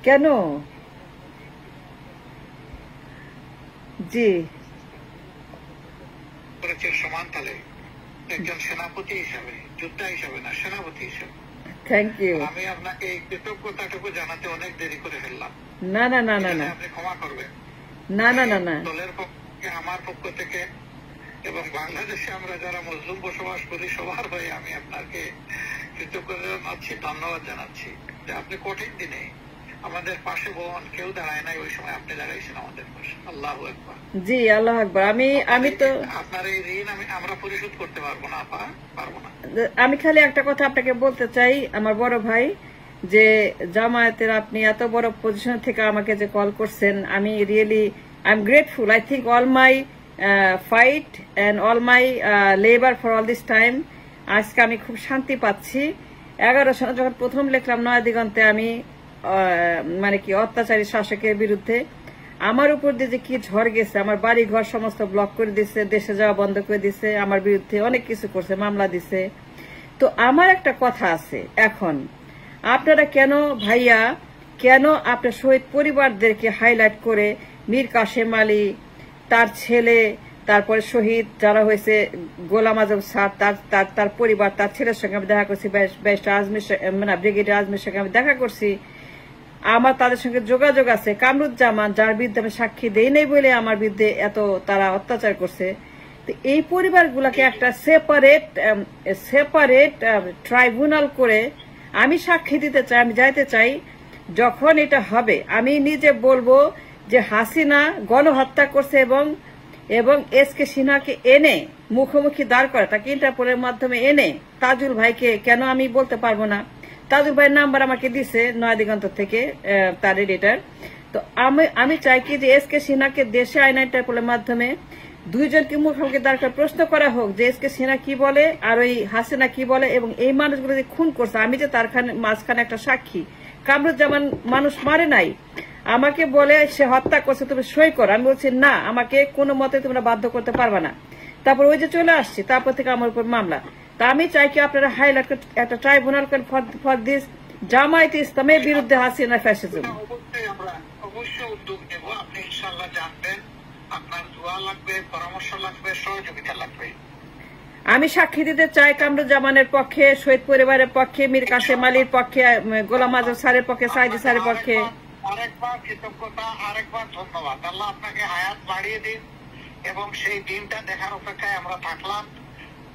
কেন? জি সমানতালে একজন সেনাপতি হিসাবে, যোদ্ধা হিসাবে না, সেনাপতি হিসাবে থ্যাংক ইউ। আমি আপনাকে এই কৃতজ্ঞতাটুকু জানাতে অনেক দেরি করে ফেললাম। না না না না না, আপনি ক্ষমা করবেন। না না না না, দলের পক্ষে, আমার পক্ষ থেকে এবং বাংলাদেশে আমরা যারা মুসলিম বসবাস করি সবার হয়ে আমি আপনাকে কৃতজ্ঞতা জানাচ্ছি, ধন্যবাদ জানাচ্ছি যে আপনি কঠিন দিনে আমাদের পাশে বোন কেউ দাঁড়ায় নাই, ওই সময় আপনি দাঁড়াইছেন আমাদের পাশে। আল্লাহু আকবার। জি আল্লাহ আকবার। আমি তো আপনার এই ঋণ আমরা পরিশোধ করতে পারবো না, পারবো না। আমি খালি একটা কথা আপনাকে বলতে চাই, আমার বড় ভাই, যে জামায়াতের আপনি এত বড় পজিশন থেকে আমাকে যে কল করছেন, আমি really I am grateful. I think all my fight and all my labour for all this time, আজকে আমি খুব শান্তি পাচ্ছি। 11 সালে যখন প্রথম লিখলাম নয়া দিগন্তে, আমি মানে কি অত্যাচারী শাসকের বিরুদ্ধে, আমার উপর দিয়ে যে কি ঝড় গেছে, আমার বাড়ি ঘর সমস্ত ব্লক করে দিছে, দেশে যাওয়া বন্ধ করে দিছে, আমার বিরুদ্ধে অনেক কিছু করছে, মামলা দিছে। তো আমার একটা কথা আছে, এখন আপনারা কেন ভাইয়া, কেন আপনার শহীদ পরিবারদেরকে হাইলাইট করে মীর কাসেম আলী, তার ছেলে, তারপরে শহীদ যারা হয়েছে গোলাম আজম স্যার, তার পরিবার, তার ছেলের সঙ্গে আমি দেখা করছি, ব্যারিস্টার আজমির, মানে ব্রিগেডিয়ার আজমির সঙ্গে আমি দেখা করছি, আমার তাদের সঙ্গে যোগাযোগ আছে। কামরুজ্জামান, যার বিরুদ্ধে আমি সাক্ষী দেই নাই বলে আমার বিরুদ্ধে এত তারা অত্যাচার করছে, তো এই পরিবারগুলোকে একটা সেপারেট ট্রাইব্যুনাল করে আমি সাক্ষী দিতে চাই, আমি যাইতে চাই। যখন এটা হবে আমি নিজে বলবো যে হাসিনা গণহত্যা করছে এবং এসকে সিনহাকে এনে মুখোমুখি দাঁড় করে, তাকে ইন্টারপোলের মাধ্যমে এনে তাজুল ভাইকে, কেন আমি বলতে পারবো না, তাজুল ভাইয়ের নাম্বার আমাকে দিছে নয়া দিগন্ত থেকে তার এডিটর। তো আমি চাই কি যে এসকে সিনহাকে দেশে আইন ইন্টারপোলের মাধ্যমে দুইজনকে মুখোমুখি দাঁড় করে প্রশ্ন করা হোক যে এসকে সিনহা কি বলে আর ওই হাসিনা কি বলে, এবং এই মানুষগুলো যে খুন করছে, আমি যে তার মাঝখানে একটা সাক্ষী। কামরুজ্জামান মানুষ মারে নাই, আমাকে বলে সে হত্যা করছে, তুমি সই করো। আমি বলছি না, আমাকে কোনো মতে তোমরা বাধ্য করতে পারবে না। তারপর ওই যে চলে আসছি, তারপর থেকে আমার উপর মামলা। তা আমি চাই কি আপনারা হাইলাইট একটা ট্রাইব্যুনাল করেন ফর দিস জামায়াত ইসলামের বিরুদ্ধে হাসিনা ফ্যাসিজম। অবশ্যই উদ্যোগ নেব। আপনি ইনশাআল্লাহ জানবেন, আপনার দোয়া লাগবে, পরামর্শ লাগবে, সহযোগিতা লাগবে। আমি সাক্ষী দিতে চাই কামরুজ্জামানের পক্ষে, শহীদ পরিবারের পক্ষে, মীর কাসেম আলীর পক্ষে, গোলাম আজম স্যারের পক্ষে, সাইদি স্যারের পক্ষে। আরেকবার কৃতজ্ঞতা, আরেকবার ধন্যবাদ। আল্লাহ আপনাকে হায়াত বাড়িয়ে দিন এবং সেই দিনটা দেখার অপেক্ষায় আমরা থাকলাম,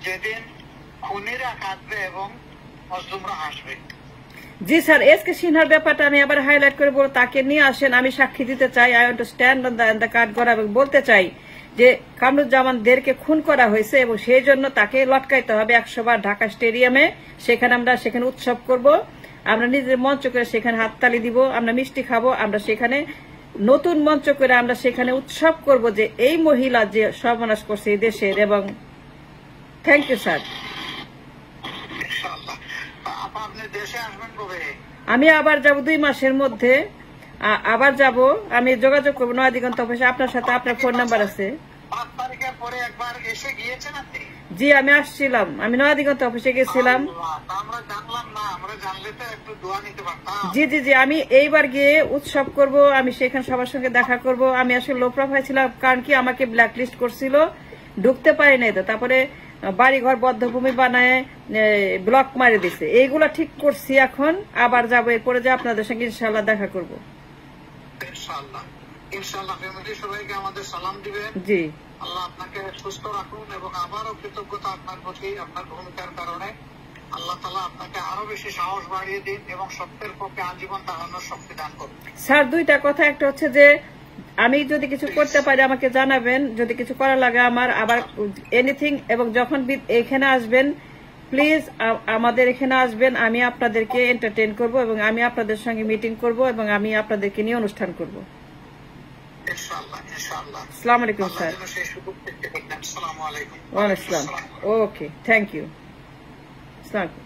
যেদিন খুনিরা কাঁদবে এবং মজলুমরা হাসবে। জি স্যার, এসকে সিনহার ব্যাপারটা আমি আবার হাইলাইট করে বলবো, তাকে নিয়ে আসেন, আমি সাক্ষী দিতে চাই। I want to stand on the card করা এবং বলতে চাই যে কামরুজ্জামানদেরকে খুন করা হয়েছে এবং সেই জন্য তাকে লটকাইতে হবে 100 বার ঢাকা স্টেডিয়ামে। সেখানে উৎসব করব, আমরা নিজের মঞ্চ করে সেখানে হাততালি দিব, আমরা মিষ্টি খাবো, আমরা সেখানে নতুন মঞ্চ করে আমরা সেখানে উৎসব করব যে এই মহিলা যে সর্বনাশ করছে এই দেশের। এবং থ্যাংক ইউ স্যার। আমি আবার যাব 2 মাসের মধ্যে, আবার যাব, আমি যোগাযোগ করবো নয়া দিগন্ত অফিসে আপনার সাথে। আপনার ফোন নাম্বার আছে? 5 তারিখের পরে একবার এসে গিয়েছেন আপনি? জি আমি আসছিলাম, আমি নয়া দিগন্ত অফিসে গেছিলাম। আমরা জানলাম না, আমরা জানলে তো একটু দোয়া নিতে পারতাম। জি জি জি, আমি এইবার গিয়ে উৎসব করব, আমি সেখানে সবার সঙ্গে দেখা করব। আমি আসলে লো প্রোফাইল ছিলাম, কারণ কি আমাকে ব্ল্যাক লিস্ট করছিল, ঢুকতে পারি নাই। তো তারপরে বাড়িঘর বদ্ধভূমি বানায় ব্লক মারি দিছে, এইগুলা ঠিক করছি। এখন আবার যাবো, এরপরে যে আপনাদের সঙ্গে ইনশাআল্লাহ দেখা করবো। ইনশাআল্লাহ ফ্যামিলি সবাইকে আমাদের সালাম দিবেন। জি, আল্লাহ আপনাকে সুস্থ রাখুন এবং আবারও কৃতজ্ঞতা আপনার প্রতি, আপনার ভূমিকার কারণে। আল্লাহ তাআলা আপনাকে আরো বেশি সাহস বাড়িয়ে দিন এবং সত্যের পক্ষে আজীবন দাঁড়ানোর শক্তি দান করুন। স্যার 2টা কথা, একটা হচ্ছে যে আমি যদি কিছু করতে পারি আমাকে জানাবেন, যদি কিছু করা লাগে আমার, আবার এনিথিং। এবং যখন এখানে আসবেন প্লিজ আমাদের এখানে আসবেন, আমি আপনাদেরকে এন্টারটেইন করব এবং আমি আপনাদের সঙ্গে মিটিং করব এবং আমি আপনাদেরকে নিয়ে অনুষ্ঠান করব। ইনশাআল্লাহ ইনশাআল্লাহ। আসসালামু আলাইকুম স্যার। আসসালামু আলাইকুম। ওয়ালাইকুম আসসালাম। ওকে, থ্যাংক ইউ। আসসালামু আলাইকুম।